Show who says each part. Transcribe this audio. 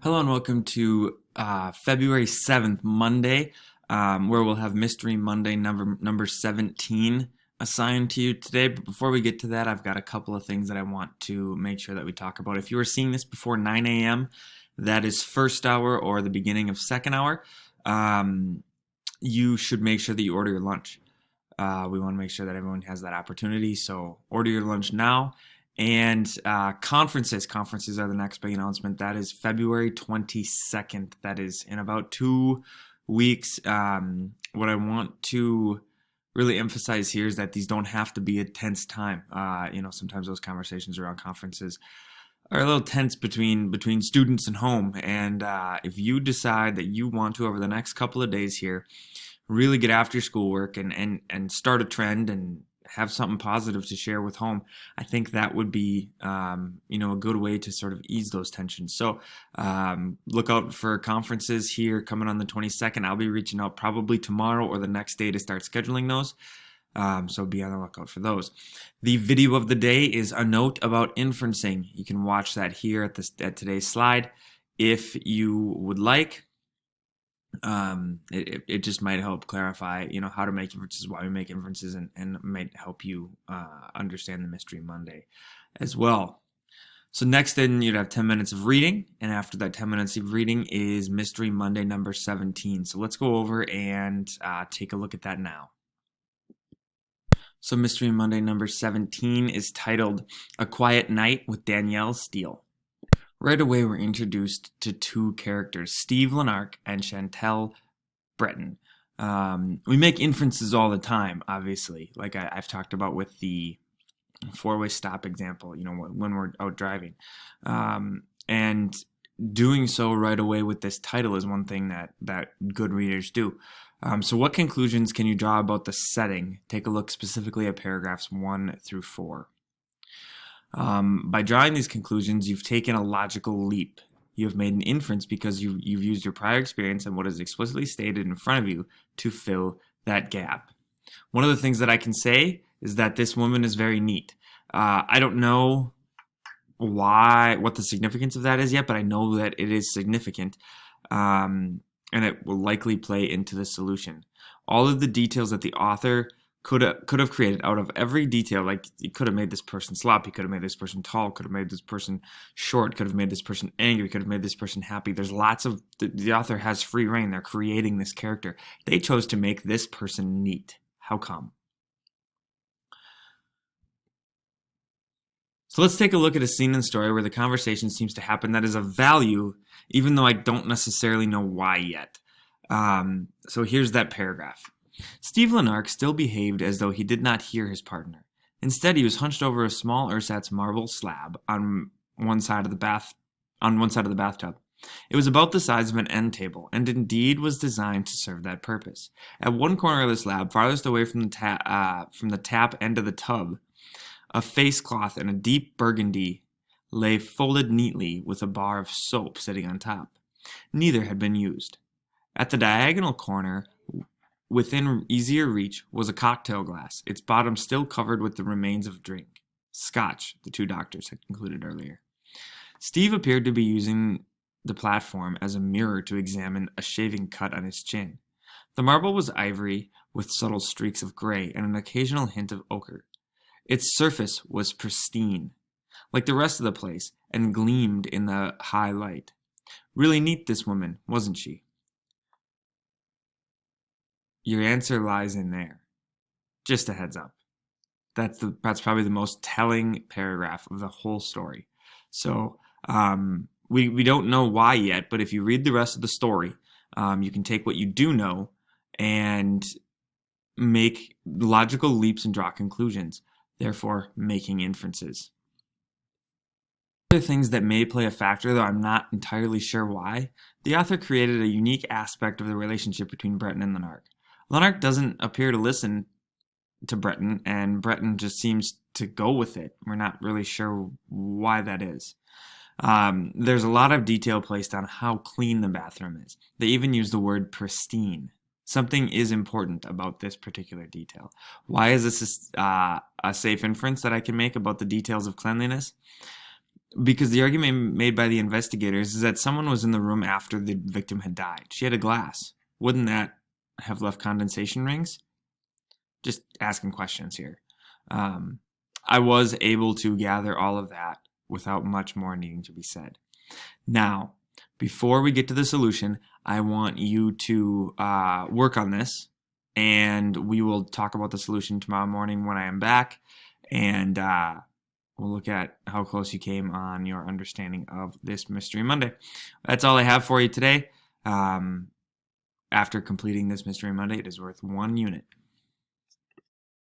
Speaker 1: Hello and welcome to February 7th, Monday, where we'll have Mystery Monday number 17 assigned to you today. But before we get to that, I've got a couple of things that I want to make sure that we talk about. If you are seeing this before 9 a.m., that is first hour or the beginning of second hour, you should make sure that you order your lunch. We want to make sure that everyone has that opportunity, so order your lunch now. And conferences are the next big announcement. That is February 22nd. That is in about 2 weeks. What I want to really emphasize here is that these don't have to be a tense time. Sometimes those conversations around conferences are a little tense between students and home. And if you decide that you want to, over the next couple of days here, really get after your schoolwork and start a trend and have something positive to share with home, I think that would be, a good way to sort of ease those tensions. So look out for conferences here coming on the 22nd. I'll be reaching out probably tomorrow or the next day to start scheduling those. So be on the lookout for those. The video of the day is a note about inferencing. You can watch that here at today's slide if you would like. It just might help clarify, how to make inferences, why we make inferences, and might help you understand the Mystery Monday as well. So next then you'd have 10 minutes of reading, and after that 10 minutes of reading is Mystery Monday number 17. So let's go over and take a look at that now. So Mystery Monday number 17 is titled A Quiet Night with Danielle Steele. Right away, we're introduced to two characters, Steve Lanark and Chantel Breton. We make inferences all the time, obviously, like I've talked about with the four-way stop example, when we're out driving. And doing so right away with this title is one thing that good readers do. So what conclusions can you draw about the setting? Take a look specifically at paragraphs 1 through 4. By drawing these conclusions, you've taken a logical leap. You have made an inference because you've used your prior experience and what is explicitly stated in front of you to fill that gap. One of the things that I can say is that this woman is very neat. I don't know what the significance of that is yet, but I know that it is significant, and it will likely play into the solution. All of the details that the author could have created out of every detail, like he could have made this person sloppy, could have made this person tall, could have made this person short, could have made this person angry, could have made this person happy. There's lots of, the author has free reign. They're creating this character. They chose to make this person neat. How come? So let's take a look at a scene in the story where the conversation seems to happen that is of value, even though I don't necessarily know why yet. So here's that paragraph. Steve Lanark still behaved as though he did not hear his partner. Instead, he was hunched over a small ersatz marble slab on one side of the bathtub. It was about the size of an end table, and indeed was designed to serve that purpose. At one corner of the slab, farthest away from the tap end of the tub, a face cloth in a deep burgundy lay folded neatly with a bar of soap sitting on top. Neither had been used. At the diagonal corner, within easier reach, was a cocktail glass, its bottom still covered with the remains of drink. Scotch, the two doctors had concluded earlier. Steve appeared to be using the platform as a mirror to examine a shaving cut on his chin. The marble was ivory with subtle streaks of gray and an occasional hint of ochre. Its surface was pristine, like the rest of the place, and gleamed in the high light. Really neat, this woman, wasn't she? Your answer lies in there. Just a heads up. That's probably the most telling paragraph of the whole story. So we don't know why yet, but if you read the rest of the story, you can take what you do know and make logical leaps and draw conclusions, therefore making inferences. Other things that may play a factor, though I'm not entirely sure why, the author created a unique aspect of the relationship between Breton and Lanark. Lanark doesn't appear to listen to Breton, and Breton just seems to go with it. We're not really sure why that is. There's a lot of detail placed on how clean the bathroom is. They even use the word pristine. Something is important about this particular detail. Why is this a safe inference that I can make about the details of cleanliness? because the argument made by the investigators is that someone was in the room after the victim had died. She had a glass. Wouldn't that have left condensation rings? Just asking questions here. I was able to gather all of that without much more needing to be said. Now, before we get to the solution, I want you to work on this, and we will talk about the solution tomorrow morning when I am back, and we'll look at how close you came on your understanding of this Mystery Monday. That's all I have for you today. After completing this Mystery Monday, it is worth 1 unit.